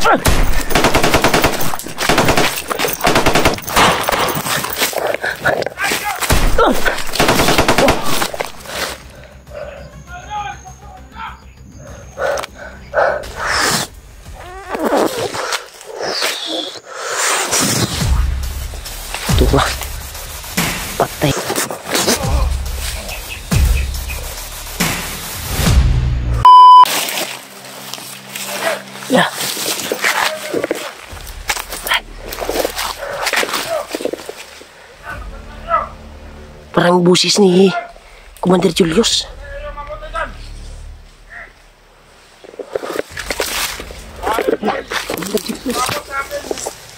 Tuh, patay. Ya. Parang busis ni Commander Julius.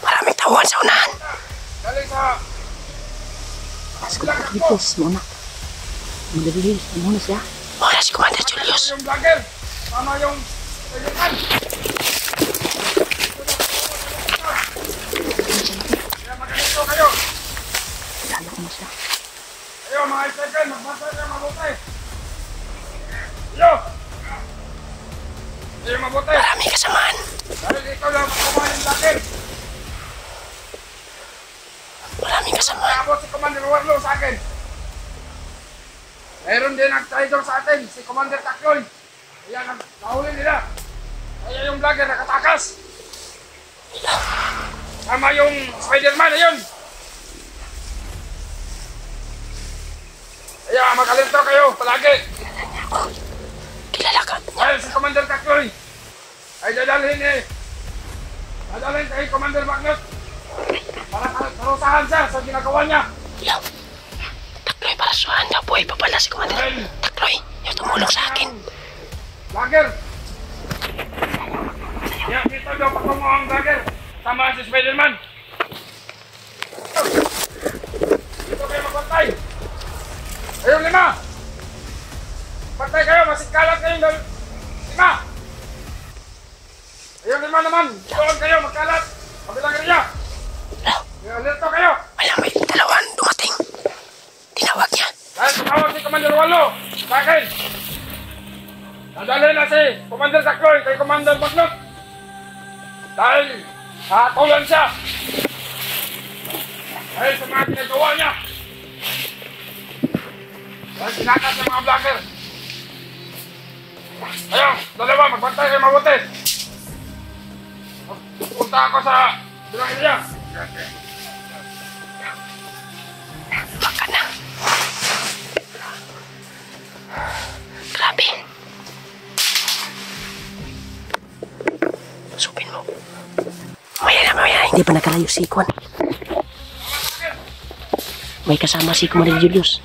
Maraming tauhan sa unahan. Mas Commander Julius, muna. Commander Julius, muna siya. Muna si Commander Julius. Yung vlogger, sama yung kailangan. Kaya maganito kayo. Lalo ko na siya. Ayo mga isekan, magbasa kayo mabuti. Ayo! Ayo mabuti. Marami kasamaan. Dahil ikaw lang kumain yung vlogger. Maraming kasamaan. Abot si Commander Warlo sa akin. Mayroon din nag-traitor sa atin, si Commander Takloy. Kaya nahuli nila. Kaya yung vlogger nakatakas. Sama yung Spider-Man, ayun. Kaya makalento kayo palagi. Kilala ka. Dahil si Commander Takloy ay dadalhin kay Commander Magnus para karusahan siya sa ginagawa niya. Yo. Takloy, para suhan na buhay pa pala si Commander. Takloy, yung tumulong sa akin. Vlogger! Yan, dito daw patungo ang vlogger. Sama si Spider-Man. Dito kayo magbantay. Ayun, 5. Bantay kayo, masikalat kayo. 5. Ayun, 5 naman. Doon kayo, magkalat. Kabilang area. Alerto kayo. Wala, may dalawan dumating. Tinawag niya. Dahil tumawag si Commander Wallo sa akin. Nadalhin na si Commander Takloy kay Commander Magnus. Dahil hatulan siya. Dahil sa mga ginagawa niya. Dahil sinakas ng mga vlogger. Ayun, dalawa, magbantay kayo mabuti. Punta ako sa bilang area. Baka na. Grabe. Supin mo. Mamaya. Hindi pa nakalayo si Kwan. May kasama si Commander Julius.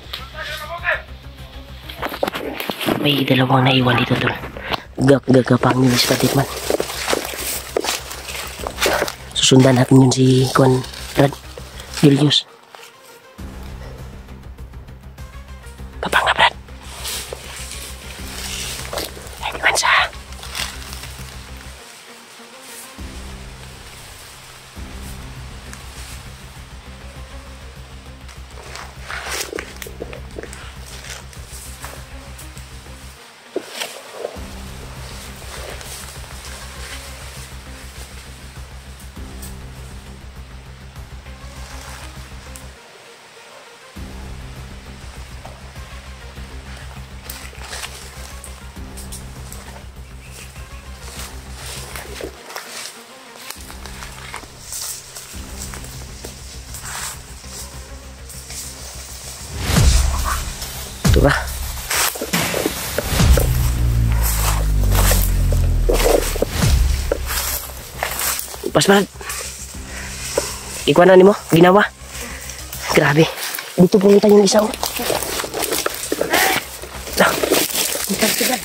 May dalawang naiwan dito tol. Gagapang nila si Patikman. Susundan natin yun si Kwan Julius. Kapang na Brad. Ay, di man sa. Ito ba? Pas Brad. Ikuanan mo, ginawa. Grabe. Dito pumunta yung isa. Nah, tinggal.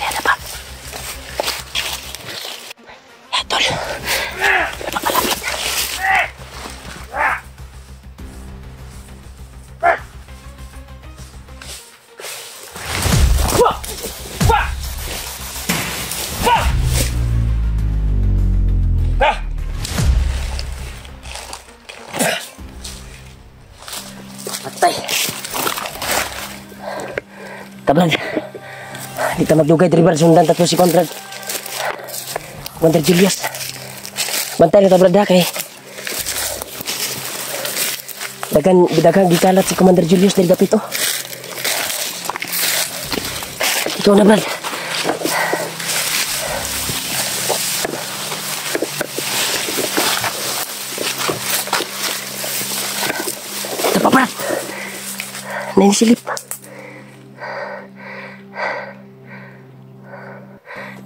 Dapat. Ya, tol. Napapalapit. Tabrad. Di ta magdugay diri Brad, sundan tato si Conrad. Commander Julius. Bantay na Tabrad kay dagang gikalat si Commander Julius dari dapito. Ikaw na Brad. Tapa Brad. Naisilip.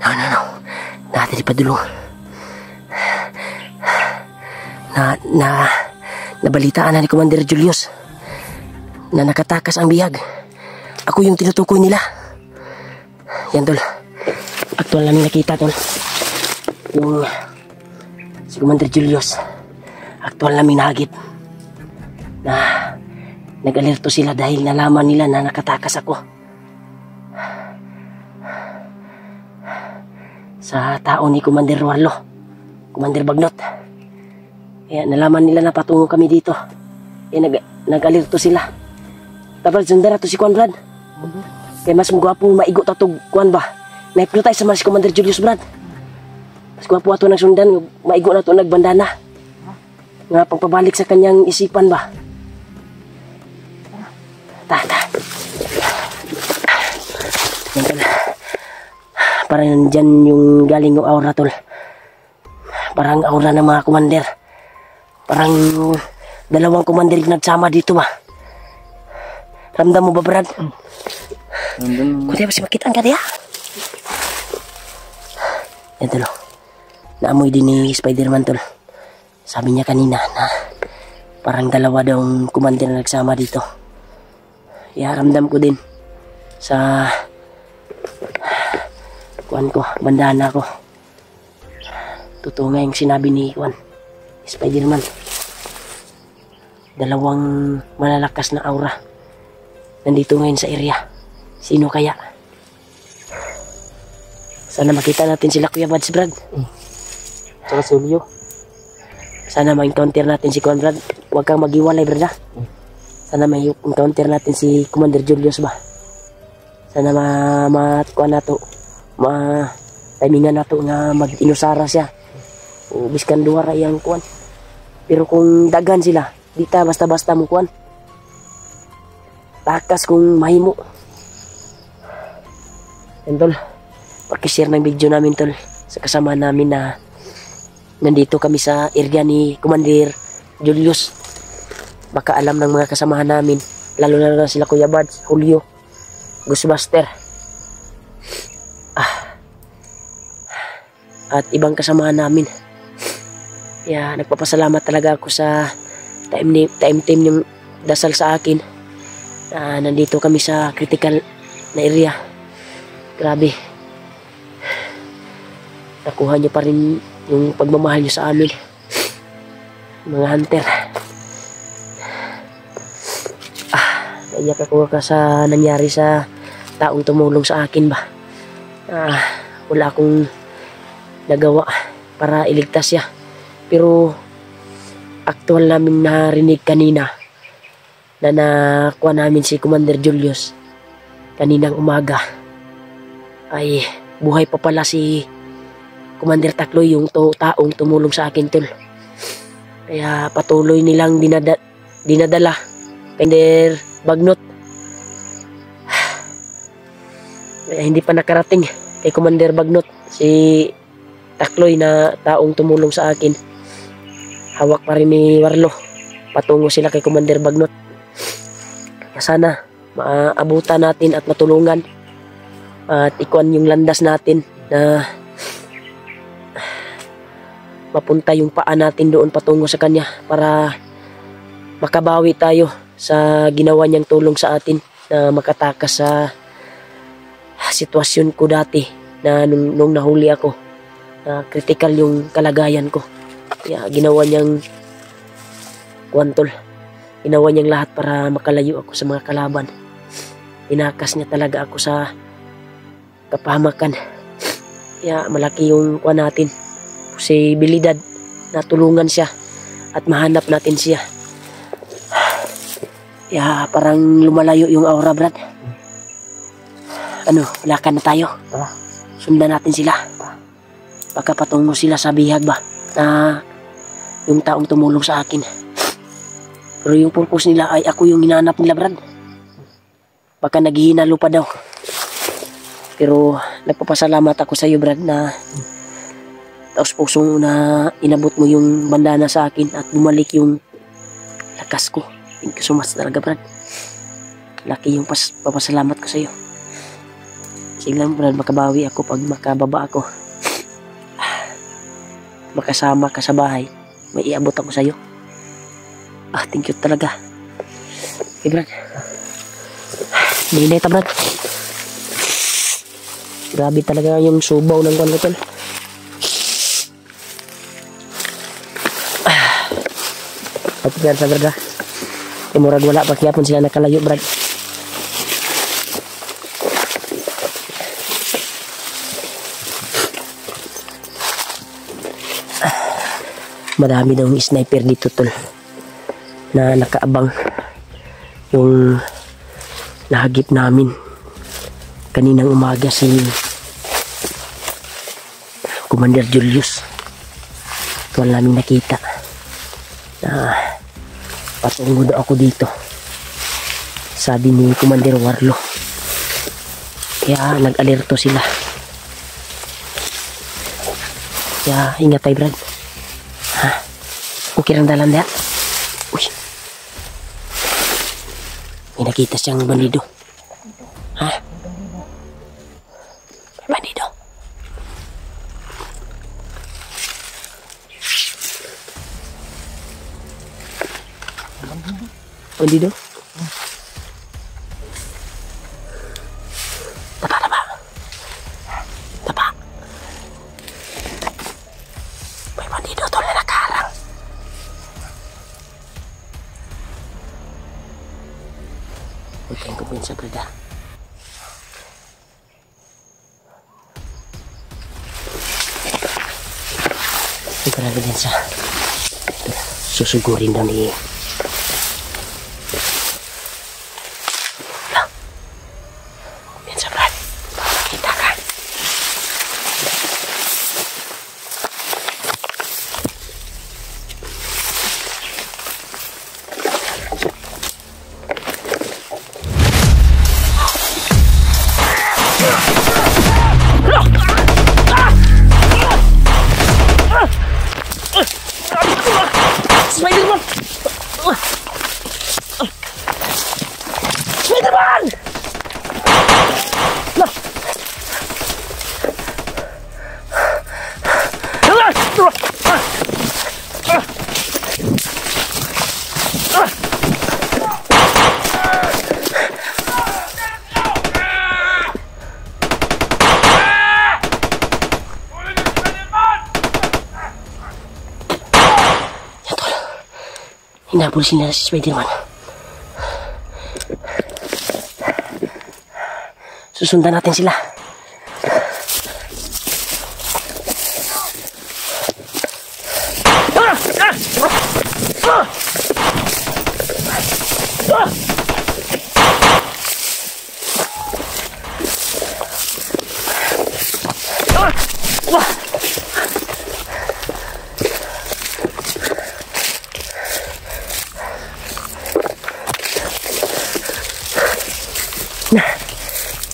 No. Natin ipadulong. Nabalitaan na ni Commander Julius na nakatakas ang bihag. Ako yung tinutukoy nila. Yan tol. Aktual namin nakita tol. Yung si Commander Julius. Aktual namin nahagip. Na nag-alerto sila dahil nalaman nila na nakatakas ako. Sa tao ni Commander Warlo. Commander Bagnot. Kaya nalaman nila na patungo kami dito. Kaya nag-alerto sila. Tapos sundan na to si Conrad. Kaya mas magwapo maigo tatog kuan ba. Na-hypnotize sama si Commander Julius Brad. Mas gwapo ato nagsundan. Maigo na to nagbandana. Nga pagpabalik sa kanyang isipan ba. Ta. Yan tol. Parang dyan yung galing yung aura tol. Parang aura ng mga commander. Parang dalawang commander nagsama dito ba. Ramdam mo ba Brad? Ramdam. Kundi ba si makitaan ka diya? Yan tol. Naamoy din ni Spider-Man tol. Sabi niya kanina na parang dalawa daw ang commander na nagsama dito. Kaya ramdam ko din sa kuan ko, bandana ko. Totoo nga yung sinabi ni Juan Spider-Man. Dalawang malalakas na aura nandito ngayon sa area. Sino kaya? Sana makita natin sila Kuya Bads Brad. Tsaka si Julio. Sana ma-encounter natin si Conrad. Huwag kang mag-iwalay Brad. Sana ma-encounter natin si Commander Julius ba. Sana ma-kuan na to. Ma-timingan na to nga mag-inusara siya. O biskan duwara yang kuan. Pero kung dagan sila, di ta basta-basta mo kuan. Takas kung mahimo. Yan tol, pakishare ng video namin tol sa kasama namin na nandito kami sa area ni Commander Julius. Baka alam ng mga kasamahan namin, lalo na sila Kuya Bads, Julio, Ghostbuster. At ibang kasamahan namin. Kaya nagpapasalamat talaga ako sa time team yung dasal sa akin. Nandito kami sa critical na area. Grabe. Nakuha nyo pa rin yung pagmamahal nyo sa amin. Mga hunter. Naiyak ako sa nangyari sa taong tumulong sa akin ba. Wala akong nagawa para iligtas siya. Pero aktual namin narinig kanina na nakuha namin si Commander Julius kaninang umaga ay buhay pa pala si Commander Takloy, yung taong tumulong sa akin tol. Kaya patuloy nilang dinadala Commander Bagnot. Kaya hindi pa nakarating kay Commander Bagnot si Takloy na taong tumulong sa akin. Hawak pa rin ni Warlo. Patungo sila kay Commander Bagnot. Sana maabutan natin at matulungan at ikuan yung landas natin na mapunta yung paa natin doon patungo sa kanya para makabawi tayo sa ginawa niyang tulong sa atin na makatakas sa sitwasyon ko dati na nung nahuli ako. Critical yung kalagayan ko. Kaya ginawa niyang kuwantol. Ginawa niyang lahat para makalayo ako sa mga kalaban. Tinakas niya talaga ako sa kapahamakan. Kaya malaki yung kuwan natin. Posibilidad na tulungan siya at mahanap natin siya. Kaya parang lumalayo yung aura Brad. Ano, lakad na tayo. Sundan natin sila. Baka patungo sila sa bihag ba na yung taong tumulong sa akin. Pero yung purpose nila ay ako yung hinahanap nila, Brad. Baka naghihinalo pa daw. Pero nagpapasalamat ako sa iyo, Brad, na taos pusong na inabot mo yung bandana sa akin at bumalik yung lakas ko. Thank you so much talaga, Brad. Laki yung papasalamat ko sa iyo. Sige lang, Brad, makabawi ako pag makababa ako. Makasama ka sa bahay. May iabot ako sa iyo. Thank you talaga. Okay, Brad. Mahinay ta, Brad. Grabe talaga yung subaw ng kwan ko, tol. Okay, Brad, sa Brad, ha. Murag wala pa kaya sila nakalayo, Brad. Marami daw yung sniper dito, tol, na nakaabang yung nahagip namin kaninang umaga si Commander Julius. Wala naming nakita na patungo daw ako dito, sabi ni Commander Warlo. Kaya nag-alerto sila. Kaya ingat tayo, Brad. Ha? Okay lang dalan dia. Uy. May nakita siyang bandido. Ha? May bandido. Bandido? Tapa. May bandido tol na nakarang. Huwag kayong kumbinsa, Brad. Hindi ko lang din sa susugurin daw ni Spider-Man! Spider-Man! Hinabol sila si Spider-Man. Susundan natin sila.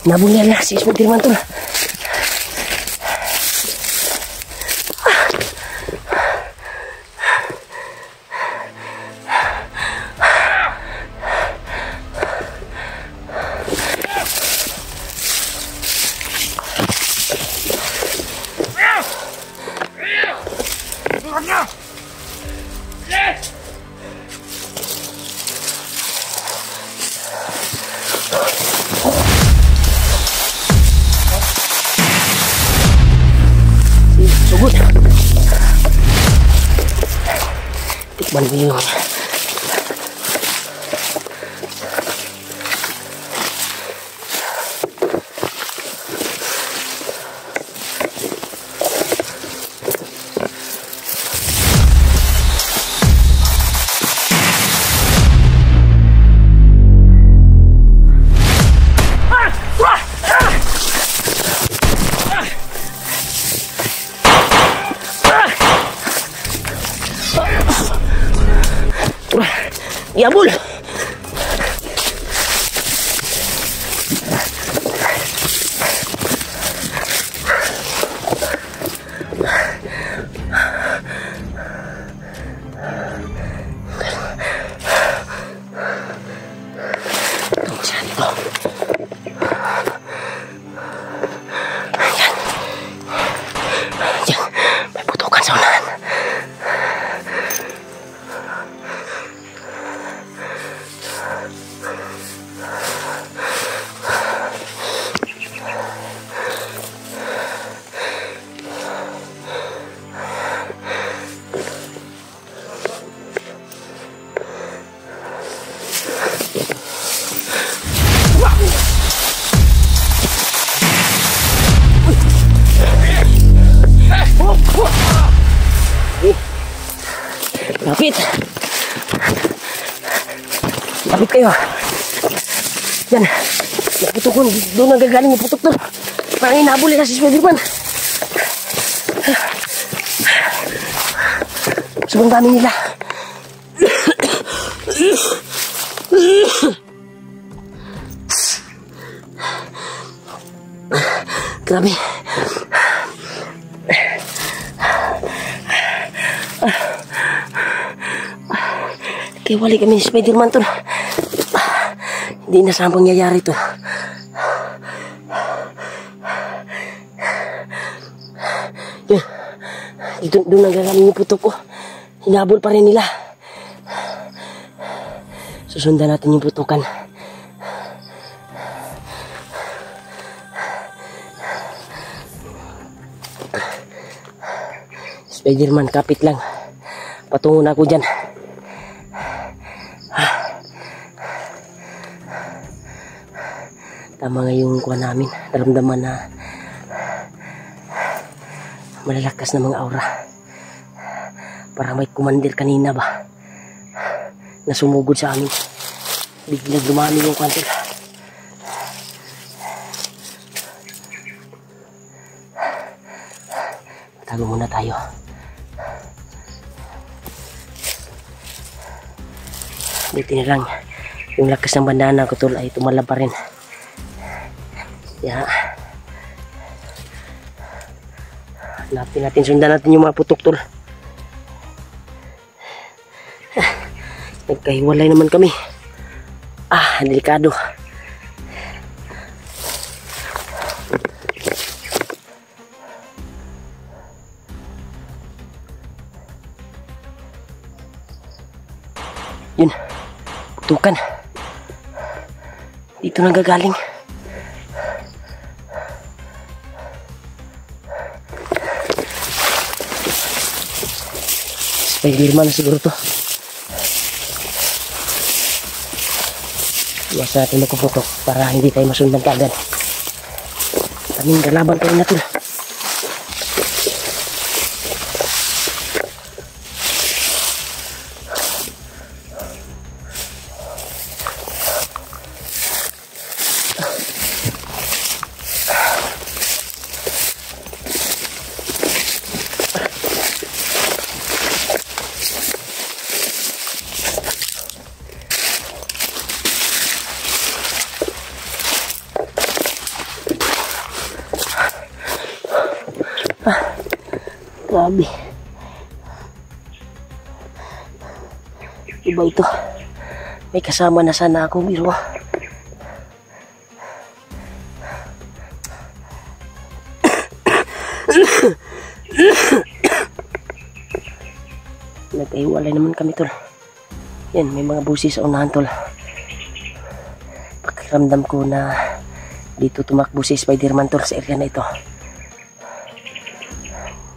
Nabulyan na si Spider-Man tuh. Tikman ko yun. Iabol! Lapit! Lapit kayo! Yan! Naputok ko! Doon nagagaling yung putok doon! Parang inabuli na si Spider-Man! Sobrang dami nila! Grabe! Kaya wali kami ni Spider-Man tol. Hindi na saan pangyayari to. Yun, doon nagagaling yung putok ko. Hinabol pa rin nila. Susundan natin yung putukan. Spider-Man, kapit lang. Patungo na ako dyan. Tama nga yung kuha namin. Naramdaman na malalakas na mga aura. Parang may kumandir kanina ba na sumugod sa amin. Biglang dumami yung kantil. Tago muna tayo. Buti na lang yung lakas ng bandana ko tol ay tumala pa rin. Kaya hanapin natin, sundan natin yung mga putok tol. Nagkahiwalay naman kami. Delikado. Yun, putukan. Dito nagagaling. Spider-Man na siguro to. Iwas natin magpuputok para hindi tayo masundan kaagad. Kaming kalaban tayo natin. Grabe. Iba ito. May kasama na sana ako, biro. Nagkahiwalay naman kami tol. Yan, may mga busis sa unahan tol. Pakiramdam ko na dito tumakbo si Spider-Man tol sa area na ito.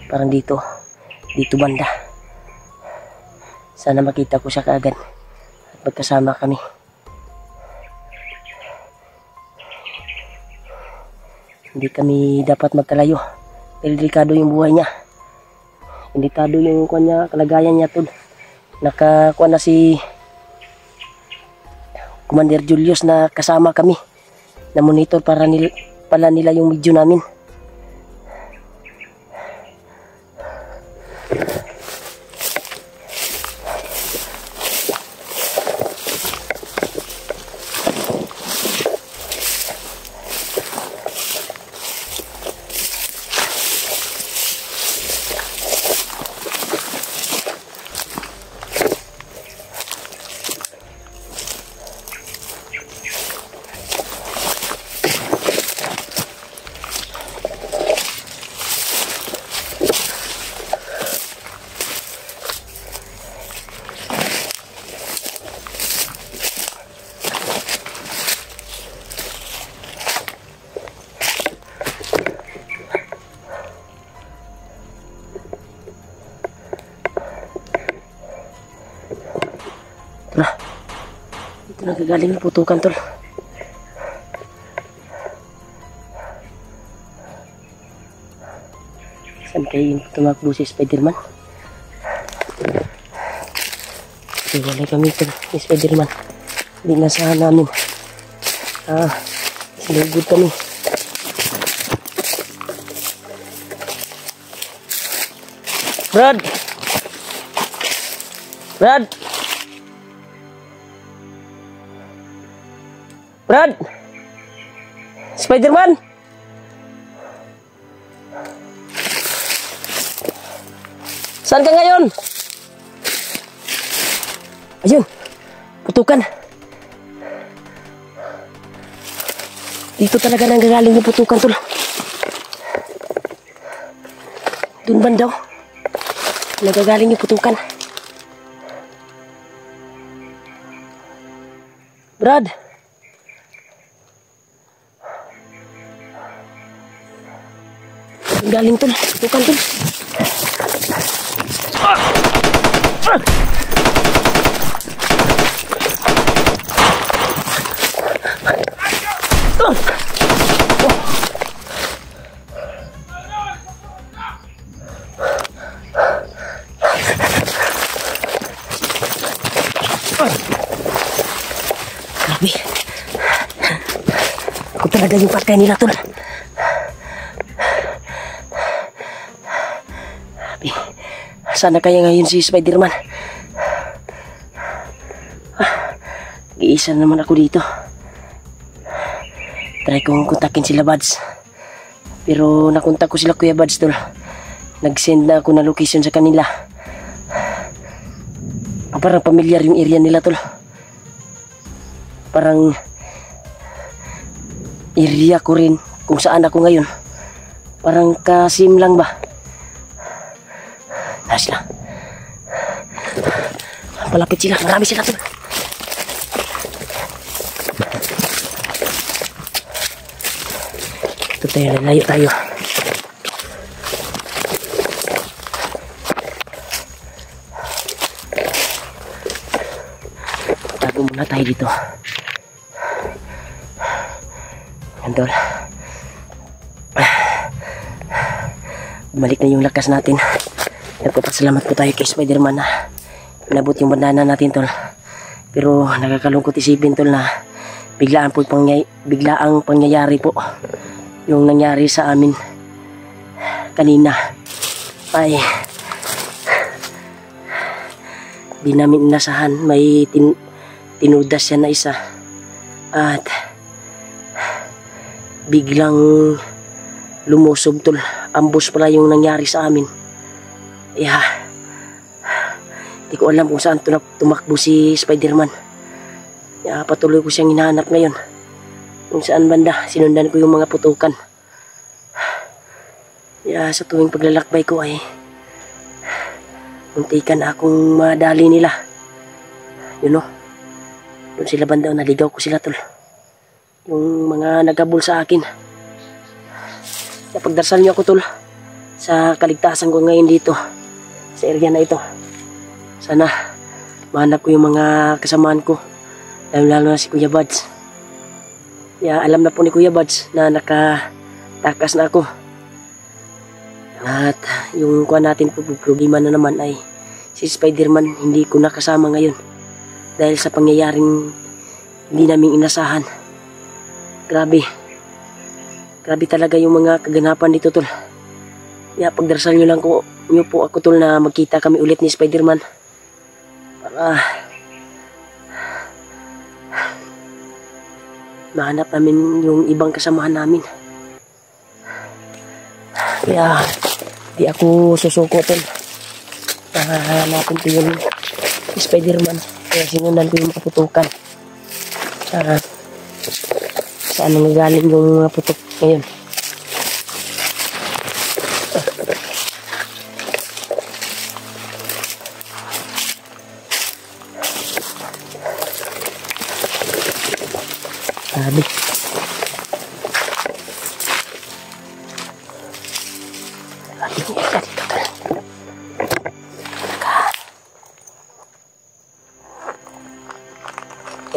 Parang dito banda. Sana makita ko siya kaagad at magkasama kami. Hindi kami dapat magkalayo. Delikado yung buhay niya. Delikado yung kanya, kalagayan niya tol. Nakakuha na si Commander Julius na kasama kami. Na monitor para pala nila yung video namin. Tara. Dito nagagaling yung putukan, tol. Saan kayo tumakbo si Spider-Man? Iwalay kami ito ni Spider-Man. Hindi nasahan namin. Sinugod kami. Brad! Brad! Brad! Spider-Man! Saan ka ngayon? Ayun, putukan. Dito talaga nanggagaling yung putukan, tol. Doon bandaw. Nanggagaling yung putukan. Brad. Galing, tol. Putukan, tol. Grabe. Ako talaga yung patay nila, tol. Grabe. Sana kaya ngayon si Spider-Man. Iisa naman ako dito. Try kong kontakin sila, Buds. Pero nakontak ko sila, Kuya Buds, tol. Nag-send na ako na location sa kanila. Parang pamilyar yung area nila, tol. Parang area ko rin kung saan ako ngayon. Parang kasim lang ba? Nice lang. Palapit sila. Marami sila, tol. Ito tayo, lalayo tayo. Tago muna tayo dito. Tol. Balik na yung lakas natin. Nagpapasalamat po tayo kay Spider-Man na pinabot yung bandana natin, tol. Pero nakakalungkot isipin, tol, na biglaang pangyayari po yung nangyari sa amin kanina. Ay di namin inasahan. May tinudas siya na isa at biglang lumusob, tol. Ambush pala yung nangyari sa amin. Yeah. Di ko alam kung saan tumakbo si Spider-Man. Yeah, patuloy ko siyang hinahanap ngayon. Kung saan banda, sinundan ko yung mga putukan. Yeah, sa tuwing paglalakbay ko ay muntikan akong madali nila. You know, doon sila banda, naligaw ko sila, tol. Yung mga nagabol sa akin. Pagdarasal niyo ako, tol, sa kaligtasan ko ngayon dito sa area na ito. Sana mahanap ko yung mga kasamaan ko, lalo na si Kuya Buds. Alam na po ni Kuya Buds na nakatakas na ako. At yung kuha natin po, problema na naman ay si Spider-Man. Hindi ko nakasama ngayon dahil sa pangyayaring hindi namin inasahan. Grabe talaga yung mga kaganapan dito, tol. Pagdarasal nyo lang nyo po ako, tol, na magkita kami ulit ni Spider-Man para mahanap namin yung ibang kasamahan namin. Kaya di ako susuko, tol. Hanapin ko yung Spider-Man. Kaya sinundan ko yung kaputukan. Saan nanggaling yung mga putok ngayon? Sabi. Dito, tol.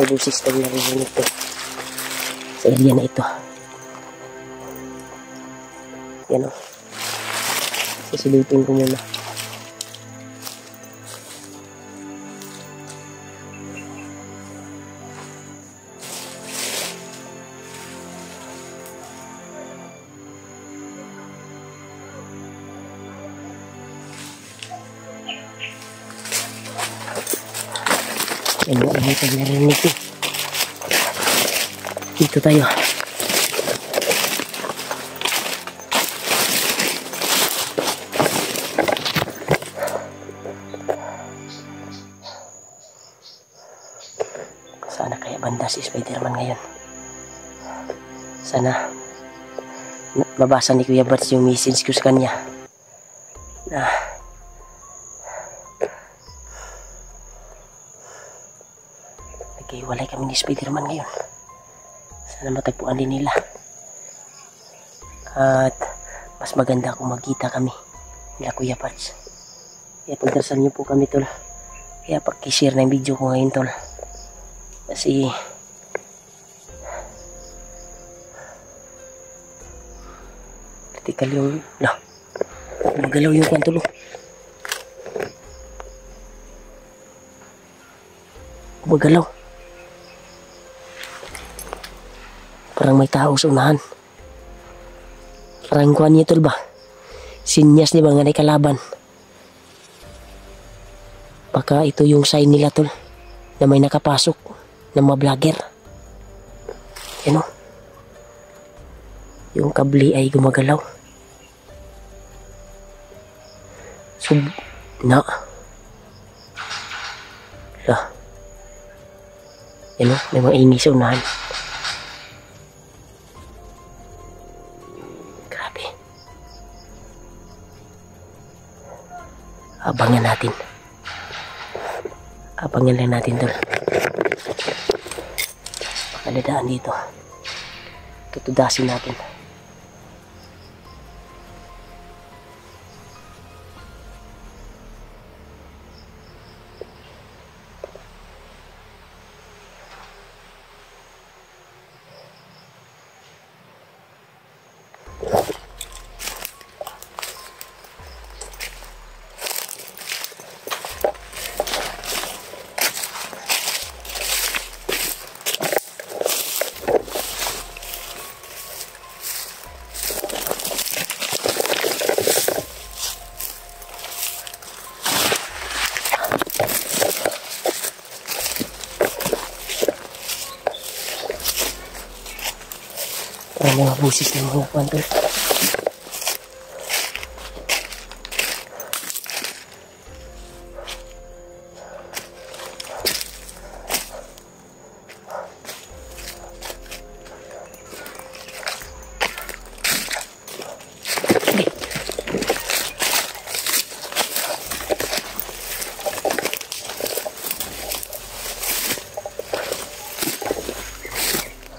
may busis na narinig ko sa area na ito. Yan o. Sisilipin ko muna. Yan o, ito narinig ko. Dito tayo. Sana kaya banda si Spider-Man ngayon. Sana mabasa ni Kuya Bats yung message ko sa kanya na naghiwalay kami ni Spider-Man ngayon. Sana matagpuan din nila. At mas maganda kung magkita kami nila Kuya Bats. Kaya pagdarasal niyo po kami, tol. Kaya pag-share na yung video ko ngayon, tol. Kasi kritikal yung magalaw yung kwan, tol. Magalaw. Parang may tao sa unahan. Parang kwan niya, tol ba? Sinyas ni ba nga na kalaban? Baka ito yung sign nila, tol, na may nakapasok ng mga vlogger. Yan o. Yung kabli ay gumagalaw. So, na. Yan o, may mga ini sa unahan. Grabe. Abangan natin. Abangan lang natin, tol. Baka nadaan dito. Tutudasin natin. Parang mga busis ng mga kwanto.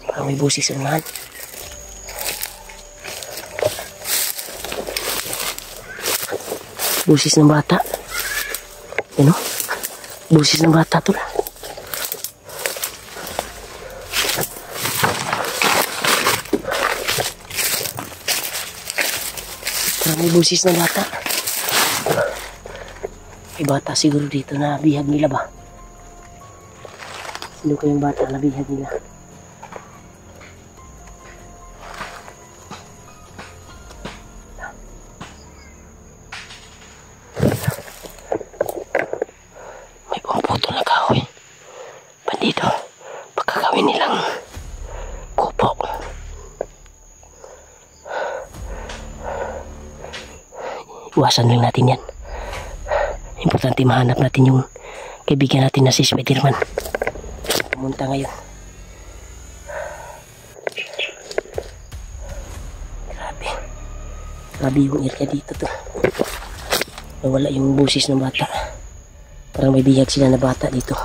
Parang may busis ng unahan. Busis ng bata. Yan o. Busis ng bata, tol. Parang may busis ng bata. May bata siguro dito na bihag nila ba? Sino kayong bata na bihag nila? Dito, pagkakawin nilang kupo. Iwasan lang natin yan. Importante mahanap natin yung kaibigan natin na si Spider-Man. Pumunta ngayon. Grabe yung area dito to. Nawala yung busis ng bata. Parang may bihag sila na bata dito.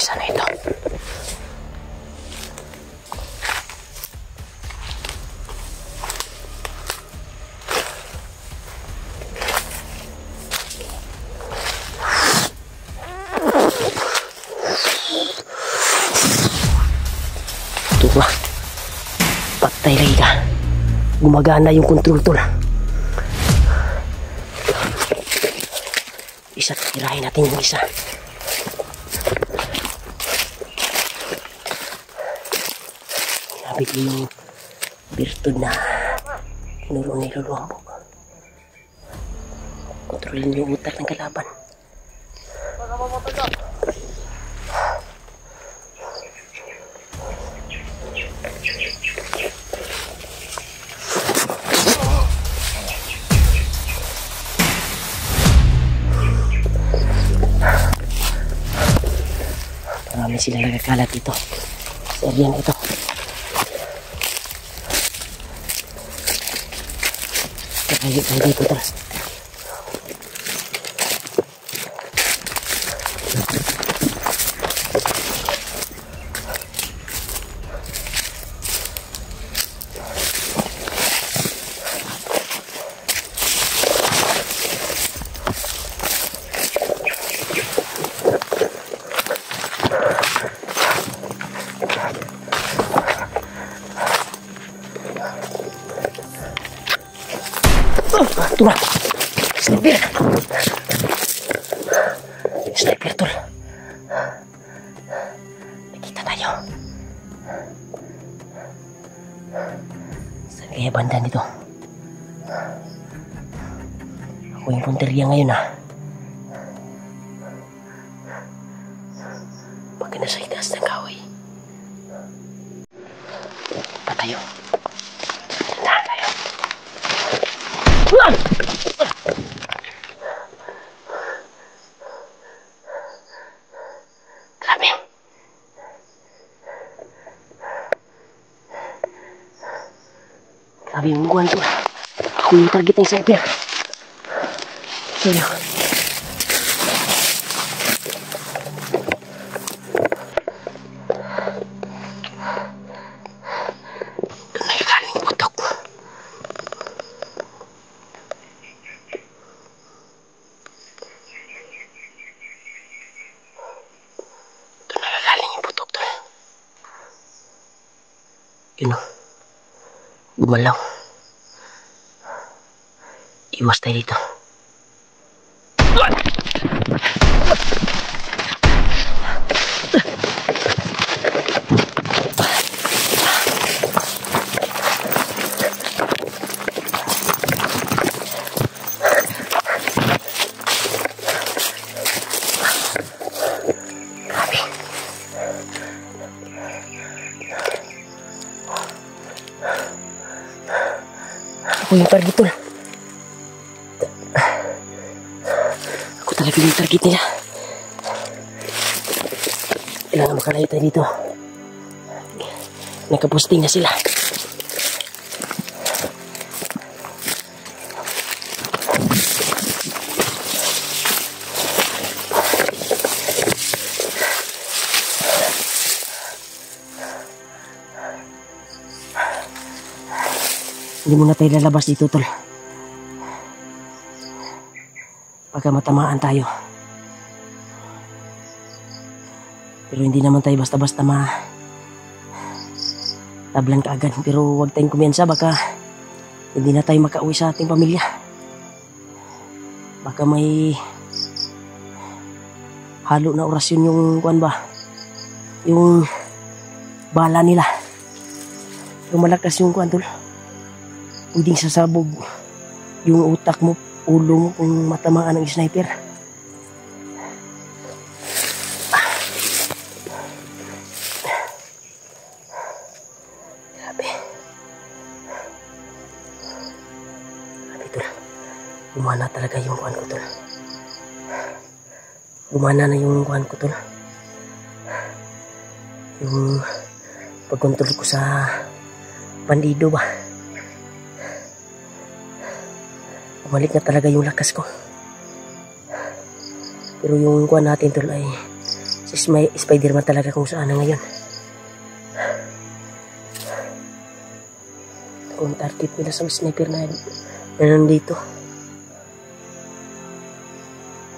isa na ito. Ito ba? Patay lagi ka. Gumagana yung control tool. Isa, tirahin natin yung isa. Sabi ko yung virtud na tinuro ni Lolo Ambog. Kontrolin yung utak ng kalaban. Marami silang nagkakalat dito sa area ito. Kaya tayo dito tara. Ito na. Sniper. Sniper tol. Nakita tayo. Saan kaya banda nito? Ako yung punteriya ngayon ah. Baka nasa itaas ng kahoy. Patayo. Tandaan tayo. Grabe. Grabe yung guwan to. Ako yung target ng sniper. Sorry. Yun o. Gumalaw. Iwas tayo dito. Ako yung target tol. Ako talaga yung target nila. Kailangan makalayo tayo dito. Nakaposting na sila. Hindi muna tayo lalabas dito tol. Pagka matamaan tayo. Pero hindi naman tayo basta-basta tablan kaagad. Pero huwag tayong kumiyansa, baka hindi na tayo makauwi sa ating pamilya. Baka may halo na orasyon yung kuwan ba, yung bala nila. Yung malakas yung kuwan tol. Pwedeng sasabog yung utak mo, ulo mo kung matamaan ng sniper. Grabe. Grabe tol. Gumana talaga yung kuwan ko tol. Gumana na yung kuwan ko tol. Yung pagkontrol ko sa bandido ba. Bumalik na talaga yung lakas ko. Pero yung kuwan natin tol ay Si Spider-Man talaga kung saan na ngayon. Kung target nila sa sniper na nandito.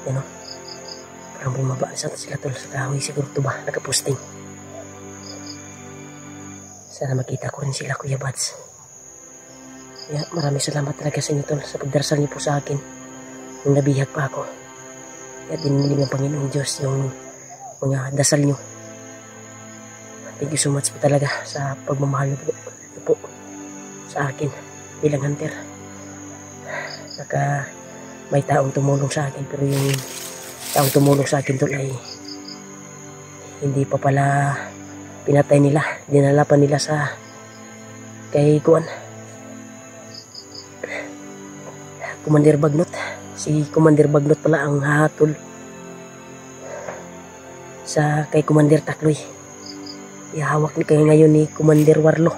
Yan o. Parang bumaba na sila tol sa kahoy. Siguro ito ba? Nakaposting. Sana makita ko rin sila, Kuya Buds. Yeah, maraming salamat talaga sa inyo tol sa pagdarasal niyo po sa akin. Nung nabihag pa ako. At dinilig ng Panginoong Diyos yung mga dasal niyo. Thank you so much po talaga sa pagmamahal niyo po sa akin bilang hunter. Saka may taong tumulong sa akin, pero yung taong tumulong sa akin tol ay hindi pa pala pinatay nila, dinala pa nila sa kay Kuan Commander Bagnot. Si Commander Bagnot pala ang hahatol sa kay Commander Takloy. Ihawak ni kayo ngayon ni Commander Warlo.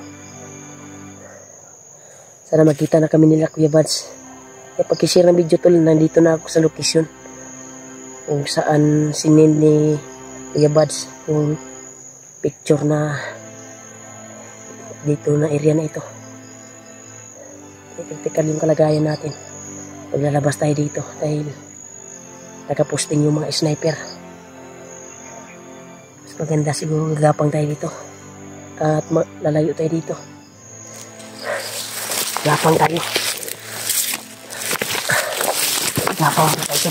Sana magkita na kami nila, Kuya Buds. Pag-share ng video tol, nandito na ako sa location kung saan sinend ni Kuya Buds yung picture na dito na area na ito. Critical yung kalagayan natin paglalabas tayo dito dahil nakaposting yung mga sniper. Mas maganda siguro gagapang tayo dito at lalayo tayo dito. Gapang tayo. Gapang tayo.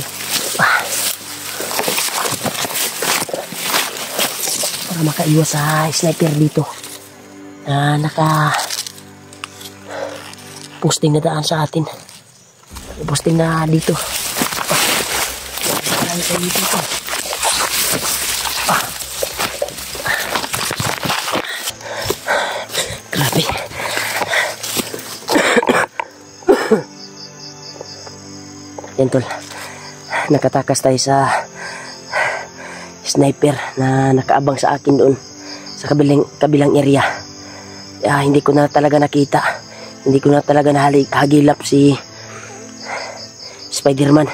Para makaiwas sa sniper dito na naka posting na daan sa atin. Posting na dito. Grabe. Yan tol. Nakatakas tayo sa sniper na nakaabang sa akin doon sa kabilang area. Hindi ko na talaga nakita. Hindi ko na talaga nahagilap si Spider-Man.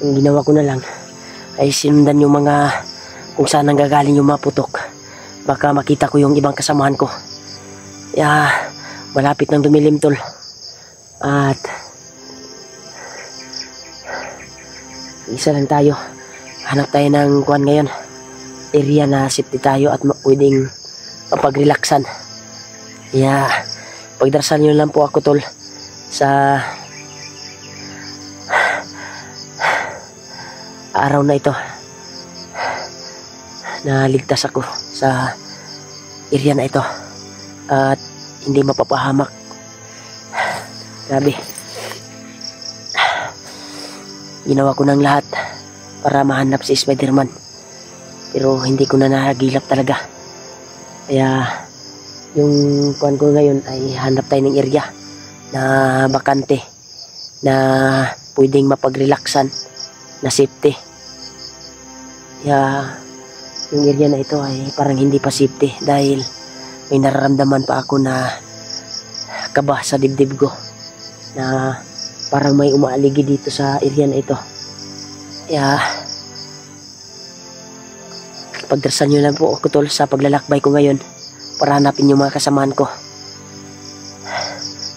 Yung ginawa ko na lang ay sinundan yung mga kung saan nanggagaling yung mga putok. Baka makita ko yung ibang kasamahan ko. Malapit nang dumilim tol. At isa lang tayo. Hanap tayo ng kuwan ngayon. Area na safety tayo at pwedeng mapag-relaxan. Pagdarasal nyo lang po ako tol sa araw na ito na ligtas ako sa area na ito at hindi mapapahamak. Grabe. Ginawa ko ng lahat para mahanap si Spider-Man, pero hindi ko na nahagilap talaga. Kaya yung kuwan ko ngayon ay hanap tayo ng area na bakante na pwedeng mapag-relaxan na safety. Yung area na ito ay parang hindi pa safety dahil may nararamdaman pa ako na kaba sa dibdib ko na parang may umaaligi dito sa area na ito. Pagdarasal nyo lang po ako tol sa paglalakbay ko ngayon para hanapin yung mga kasamahan ko.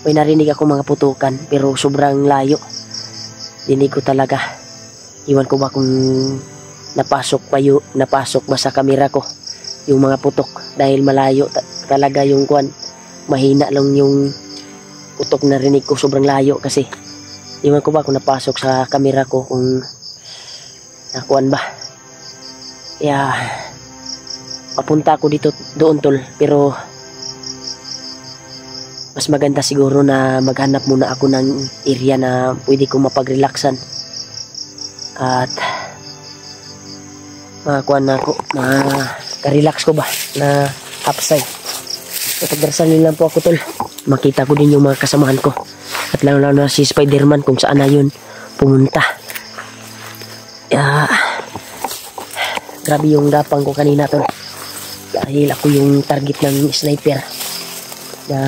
May narinig ako mga putukan pero sobrang layo. Dinig ko talaga. Iwan ko ba kung napasok ba sa kamera ko yung mga putok dahil malayo talaga yung kuwan. Mahina lang yung putok na rinig ko, sobrang layo kasi. Iwan ko ba kung napasok sa kamera ko kung nakuan ba. Papunta ako dito doon tol, pero mas maganda siguro na maghanap muna ako ng area na pwede kong mapag-relaxan at makakuha na ako, maka-relax ko ba na upside. Pagdarasal nyo lang po ako tol, makita ko din yung mga kasamahan ko at lalo na si Spider-Man kung saan na yun pumunta. Grabe yung gapang ko kanina tol dahil ako yung target ng sniper na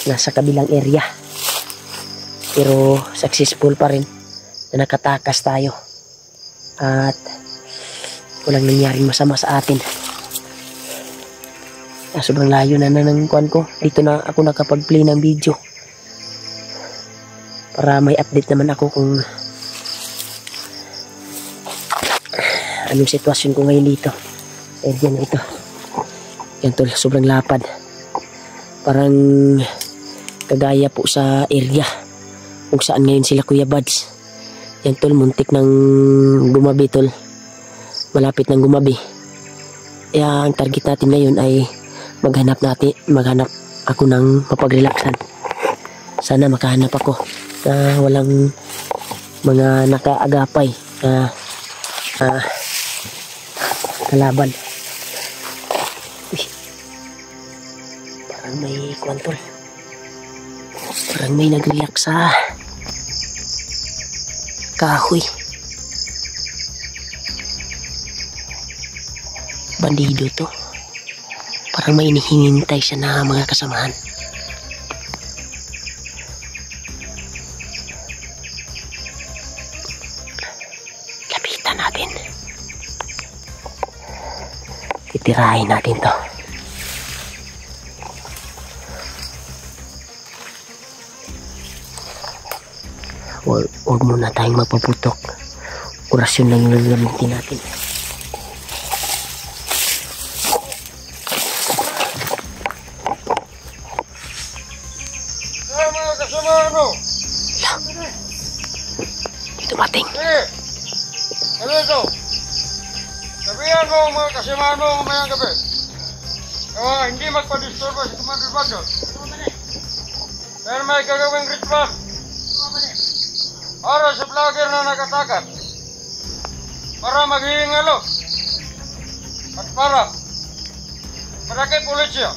nasa kabilang area, pero successful pa rin na nakatakas tayo. At walang nangyaring masama sa atin. Sobrang layo na ng kuwan ko. Dito na ako nakapag-play ng video. Para may update naman ako kung anong sitwasyon ko ngayon dito. Yan ito. Yan tol, sobrang lapad. Parang kagaya po sa area kung saan ngayon sila Kuya Buds. Yan tol, muntik ng gumabi tol. Malapit ng gumabi. Kaya ang target natin ngayon ay maghanap ako ng mapag-relaxan. Sana makahanap ako na walang mga nakaagapay na kalaban. Uy, parang may kwantol. Parang may nag-react sa kahoy. Bandido to. Parang may hinihintay siya na mga kasamahan. Lapitan natin. Titirahin natin to. Huwag muna tayong mapaputok. Orasyon lang yung gagamitin natin. Mga kasamahan mo! Dumating. Ano ito? Sabihan mo mga kasamahan mo mamayang gabi. Hindi magpa-disturbo si Commander Bagnot. Pero may gagawing ritual. Para sa vlogger na nakatakas. Para maghihingalo. At para kay pulisya.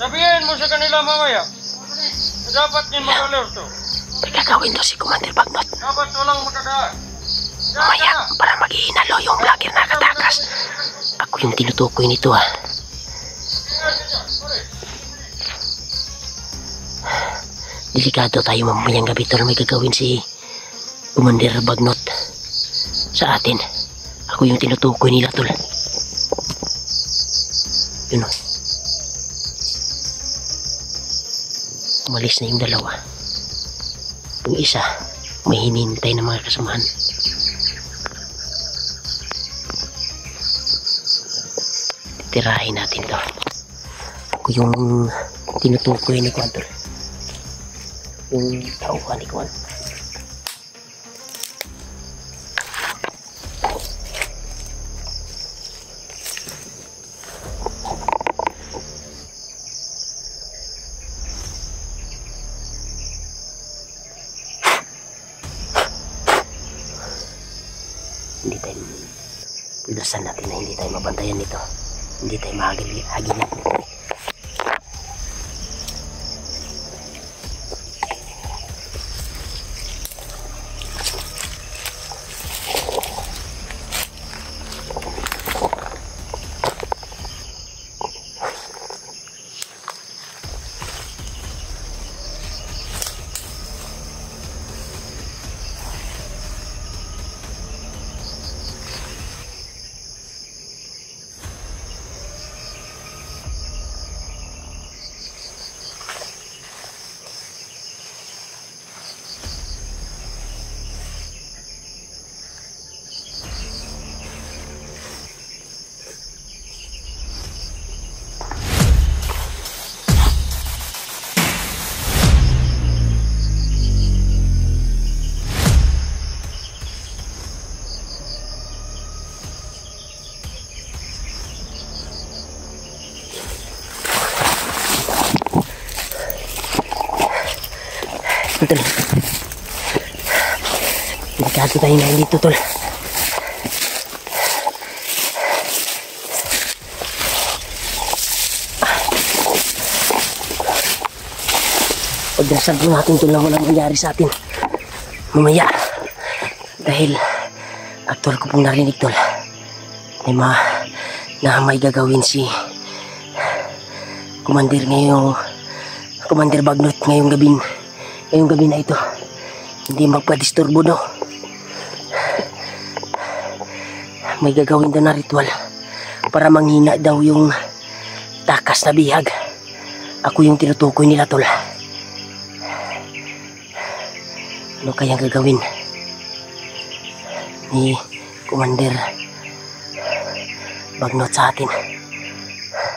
Sabihin mo sa kanila mamaya na dapat din mag-alerto. May gagawin to si Commander Bagnot. Dapat walang makadaan. Mamaya para maghihinalo yung vlogger na nakatakas. Ako yung tinutukoy nito ha. Delikado tayo mamayang gabi tol. May gagawin si Commander Bagnot sa atin. Ako yung tinutukoy nila tol. Yun o. Umalis na yung dalawa. Yung isa may hinintay na mga kasamahan. Titirahin natin to. Ako yung tinutukoy ni Kwan tol. Yung tauhan ni Kwan. Hindi tayo puldasan natin na hindi tayo mabantayan nito. Hindi tayo mahagilan. Tol, delikado tayo na dito tol. Pagdasal po natin tol na walang mangyari sa atin mamaya. Dahil actual ko pong narinig tol na may gagawin si Commander Bagnot ngayong gabi na ito. hindi magpa-disturbo daw. May gagawin daw na ritual para manghina daw yung takas na bihag. Ako yung tinutukoy nila, tol. Ano kayang gagawin ni Commander Bagnot sa atin?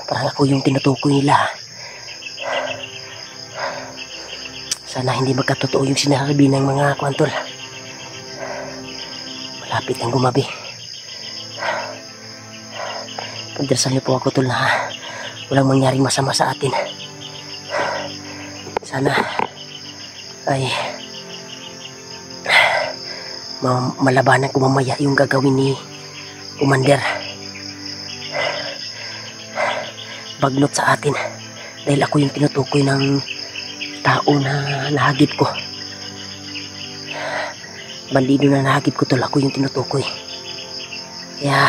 Parang ako yung tinutukoy nila. Sana hindi magkatotoo yung sinasabi ng mga kwantol. Malapit ang gumabi. Pagdarasal niyo po ako, tol, na walang mangyaring masama sa atin. Sana ay malabanan ko mamaya yung gagawin ni Commander Bagnot sa atin, dahil ako yung tinutukoy ng tao na nahagip ko. Bandido na nahagip ko, tol. Ako yung tinutukoy. Kaya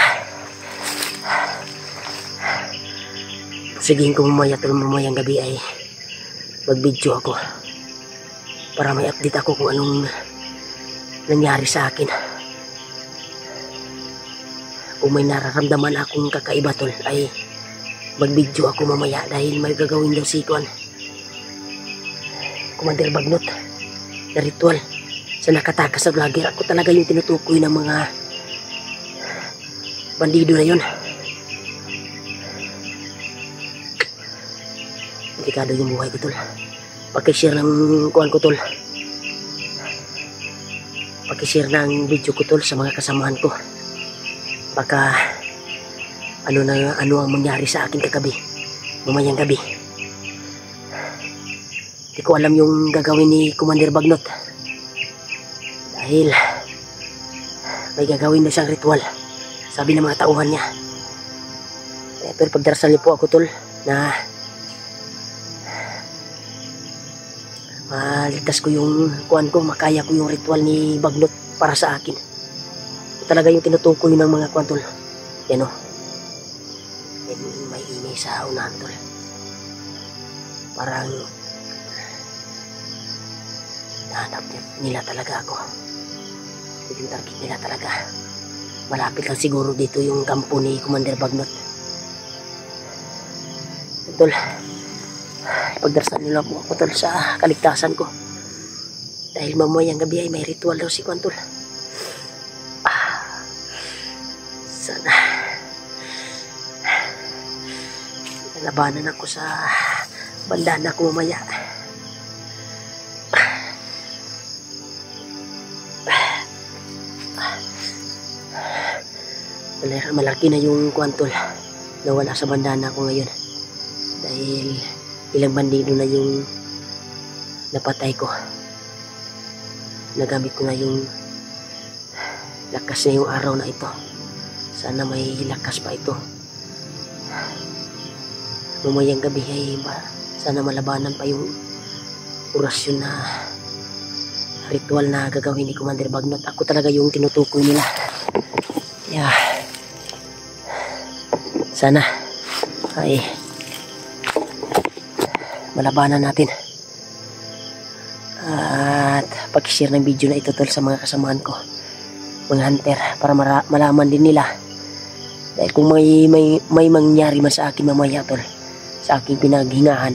sigihin ko mamaya, tol, mamayang gabi ay mag-video ako para may update ako kung anong nangyari sa akin. Kung may nararamdaman akong kakaiba, tol, ay mag-video ako mamaya, dahil may gagawin daw si Commander Bagnot na ritual sa nakatakas sa vlogger. Ako talaga yung tinutukoy ng mga bandido na yun. Delikado yung buhay ko, tol. Pag-share ng kuhan ko, tol. Pag-share ng video ko, tol, sa mga kasamahan ko. Baka ano ang mangyari sa akin kagabi, mamayang gabi. Hindi ko alam yung gagawin ni Commander Bagnot, dahil may gagawin na siyang ritual, sabi ng mga tauhan niya. Pero pagdarasal niyo po ako, tol, na maligtas ko yung kuhan ko, makaya ko yung ritual ni Bagnot para sa akin. Talaga yung tinutukoy ng mga kuhan, tol. Yan o. May ingay sa unahan, tol. Parang nahanap nila talaga ako. Yung target nila talaga. Malapit lang siguro dito yung kampo ni Commander Bagnot. Tol, pagdarasal nila po ako, tol, sa kaligtasan ko. Dahil mamayang gabi ay may ritual daw si Kwan, tol. Sana labanan ako sa bandana ko mamaya. Malaki na yung kwantol na wala sa bandana ko ngayon, dahil ilang bandido na yung napatay ko. Nagamit ko na yung lakas na yung araw na ito. Sana may lakas pa ito mamayang gabi ay sana malabanan pa yung orasyon na ritual na gagawin ni Commander Bagnot. Ako talaga yung tinutukoy nila. Yeah. Sana ay malabanan natin. At pag-share ng video na ito, tol, sa mga kasamahan ko, mga hunter, para malaman din nila. Dahil kung may mangyari man sa akin mamaya, tol, sa aking pinaghingahan,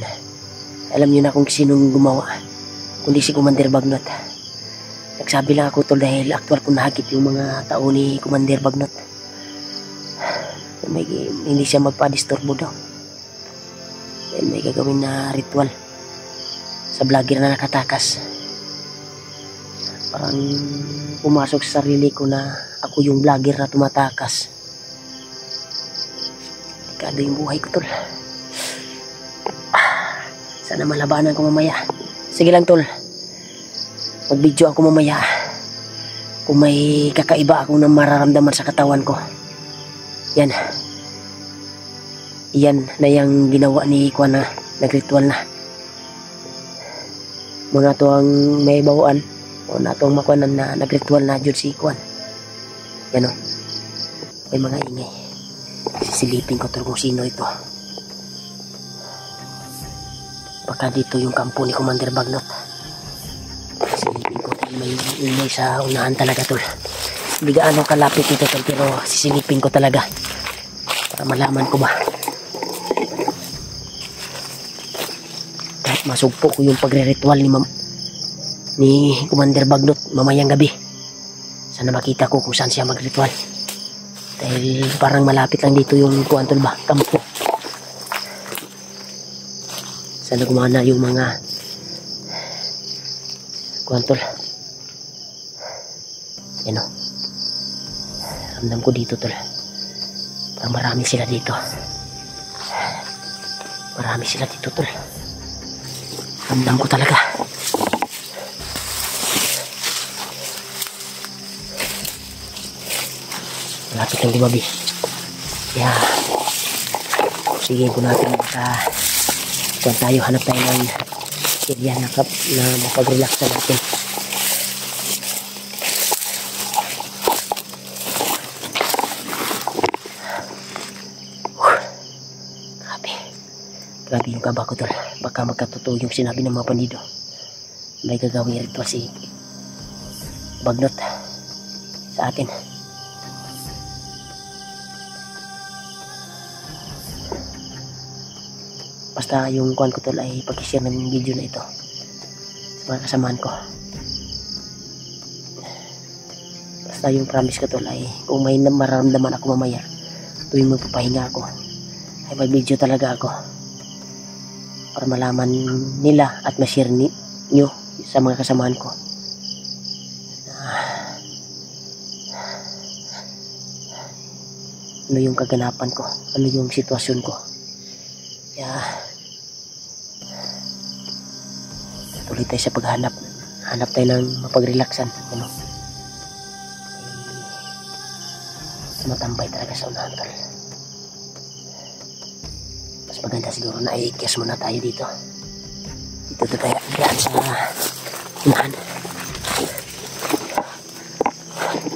alam nyo na kung sinong gumawa, kundi si Commander Bagnot. Nagsabi lang ako, tol, dahil aktual ko nahagip yung mga tao ni Commander Bagnot. Hindi siya magpa-disturbo daw. Dahil may gagawin na ritual sa vlogger na nakatakas. Parang pumasok sa sarili ko na ako yung vlogger na tumatakas. Delikado yung buhay ko, tol. Sana malabanan ko mamaya. Sige lang, tol, mag-video ako mamaya kung may kakaiba ako na mararamdaman sa katawan ko. Yan na yung ginawa ni Kwan na nagritual na. Mga to ang may bawaan o na itong makwanan na nagritual na dyan si Kwan. Yan o, may mga ingay. Sisilipin ko, tol, kung sino ito. Baka dito yung kampo ni Commander Bagnot. Silipin ko, May ingay sa unahan talaga tol. Hindi gaano kalapit ito tol, pero sisilipin ko talaga para malaman ko ba. Kahit masugpo ko yung pagre-ritual ni Commander Bagnot mamayang gabi. Sana makita ko kung saan siya mag-ritual. Dahil parang malapit lang dito yung kuwan tol ba, kampo. Sana gumana yung mga kuwan tol. Yan o. Ramdam ko dito tol. Parang marami sila dito. Marami sila dito tol. Ramdam ko talaga. Malapit lang gumabi. Kaya sige kung natin kung tayo hanap tayo ng area na mapag-relax na natin. Grabe yung kaba ko tol. Baka magkatotoo yung sinabi ng mga Bandido. May gagawin ritual si Bagnot sa atin. Basta yung kuhan ko tol ay pag-share ng video na ito sa mga kasamaan ko. Basta yung promise ko tol ay kung may mararamdaman ako mamaya tuwing magpapahinga ako ay mag-video talaga ako para malaman nila at ma-share nyo sa mga kasamaan ko ano yung kaganapan ko, ano yung sitwasyon ko. Kaya tuloy tayo sa paghanap. Hanap tayo ng mapag-relaxan. Ano? Matambay talaga sa unahan tol. Mas maganda siguro na i-kias muna tayo dito. Dito tayo dyan sa unahan.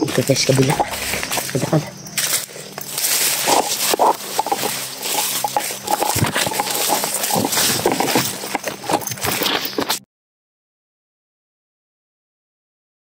Dito tayo sa kabila. Sa depan.